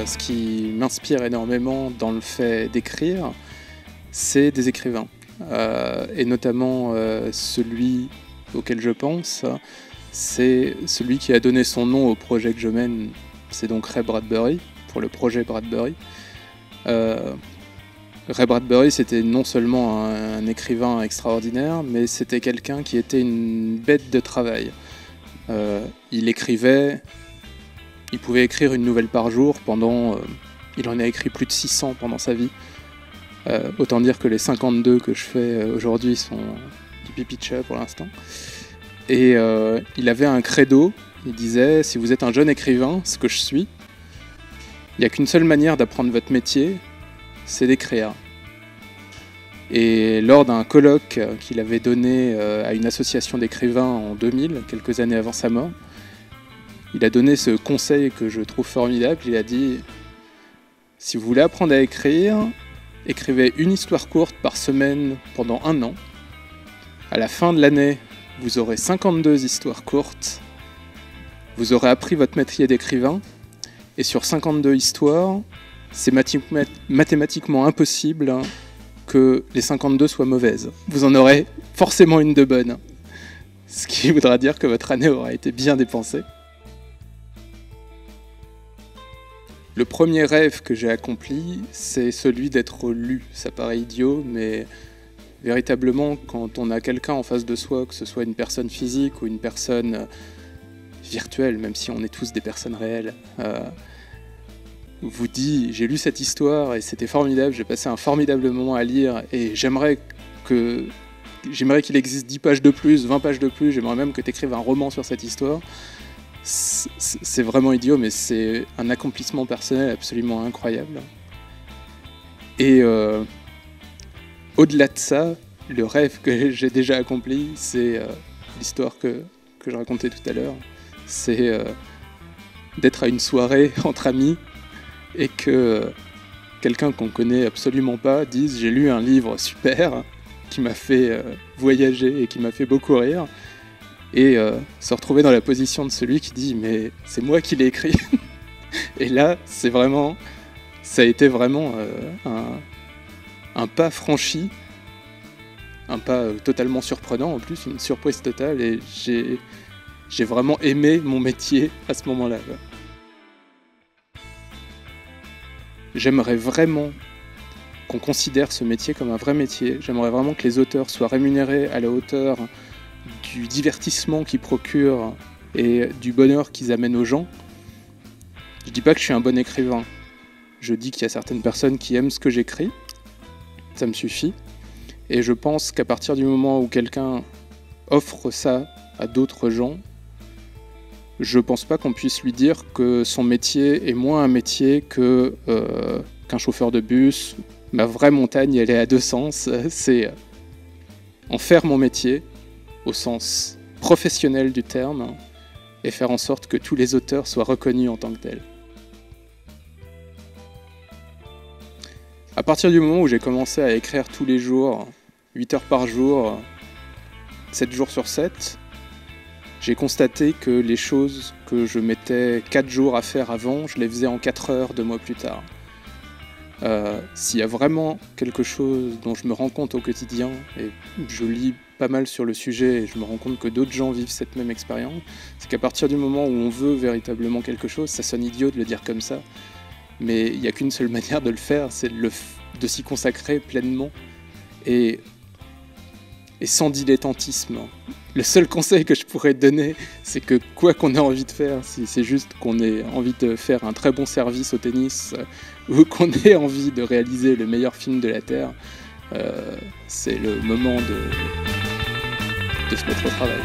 ce qui m'inspire énormément dans le fait d'écrire, c'est des écrivains. Et notamment celui auquel je pense, c'est celui qui a donné son nom au projet que je mène, c'est donc Ray Bradbury, pour le projet Bradbury. Ray Bradbury, c'était non seulement un écrivain extraordinaire, mais c'était quelqu'un qui était une bête de travail. Il écrivait, il pouvait écrire une nouvelle par jour il en a écrit plus de 600 pendant sa vie. Autant dire que les 52 que je fais aujourd'hui sont du pipi de chat pour l'instant. Et il avait un credo, il disait « Si vous êtes un jeune écrivain, ce que je suis, il n'y a qu'une seule manière d'apprendre votre métier, c'est d'écrire. » Et lors d'un colloque qu'il avait donné à une association d'écrivains en 2000, quelques années avant sa mort, il a donné ce conseil que je trouve formidable. Il a dit « Si vous voulez apprendre à écrire, écrivez une histoire courte par semaine pendant 1 an. À la fin de l'année, vous aurez 52 histoires courtes. Vous aurez appris votre métier d'écrivain. Et sur 52 histoires, c'est mathématiquement impossible que les 52 soient mauvaises. Vous en aurez forcément une de bonne. Ce qui voudra dire que votre année aura été bien dépensée. » Le premier rêve que j'ai accompli, c'est celui d'être lu. Ça paraît idiot, mais véritablement, quand on a quelqu'un en face de soi, que ce soit une personne physique ou une personne virtuelle, même si on est tous des personnes réelles, vous dit « J'ai lu cette histoire et c'était formidable, j'ai passé un formidable moment à lire et j'aimerais qu'il existe 10 pages de plus, 20 pages de plus, j'aimerais même que tu écrives un roman sur cette histoire », c'est vraiment idiot, mais c'est un accomplissement personnel absolument incroyable. Et au-delà de ça, le rêve que j'ai déjà accompli, c'est l'histoire que je racontais tout à l'heure. C'est d'être à une soirée entre amis et que quelqu'un qu'on connaît absolument pas dise « J'ai lu un livre super qui m'a fait voyager et qui m'a fait beaucoup rire ». Et se retrouver dans la position de celui qui dit « Mais c'est moi qui l'ai écrit ». Et là, ça a été vraiment un pas franchi, un pas totalement surprenant en plus, une surprise totale. Et j'ai vraiment aimé mon métier à ce moment-là. J'aimerais vraiment qu'on considère ce métier comme un vrai métier. J'aimerais vraiment que les auteurs soient rémunérés à la hauteur du divertissement qu'ils procurent et du bonheur qu'ils amènent aux gens. Je dis pas que je suis un bon écrivain. Je dis qu'il y a certaines personnes qui aiment ce que j'écris. Ça me suffit. Et je pense qu'à partir du moment où quelqu'un offre ça à d'autres gens, je pense pas qu'on puisse lui dire que son métier est moins un métier qu'un chauffeur de bus. Ma vraie montagne, elle est à 2 sens. C'est en faire mon métier, au sens professionnel du terme, et faire en sorte que tous les auteurs soient reconnus en tant que tels. À partir du moment où j'ai commencé à écrire tous les jours, 8 heures par jour, 7 jours sur 7, j'ai constaté que les choses que je mettais 4 jours à faire avant, je les faisais en 4 heures 2 mois plus tard. S'il y a vraiment quelque chose dont je me rends compte au quotidien, et je lis pas mal sur le sujet et je me rends compte que d'autres gens vivent cette même expérience, c'est qu'à partir du moment où on veut véritablement quelque chose, ça sonne idiot de le dire comme ça, mais il n'y a qu'une seule manière de le faire, c'est de s'y consacrer pleinement et sans dilettantisme. Le seul conseil que je pourrais te donner, c'est que quoi qu'on ait envie de faire, si c'est juste qu'on ait envie de faire un très bon service au tennis ou qu'on ait envie de réaliser le meilleur film de la Terre, c'est le moment de se mettre au travail.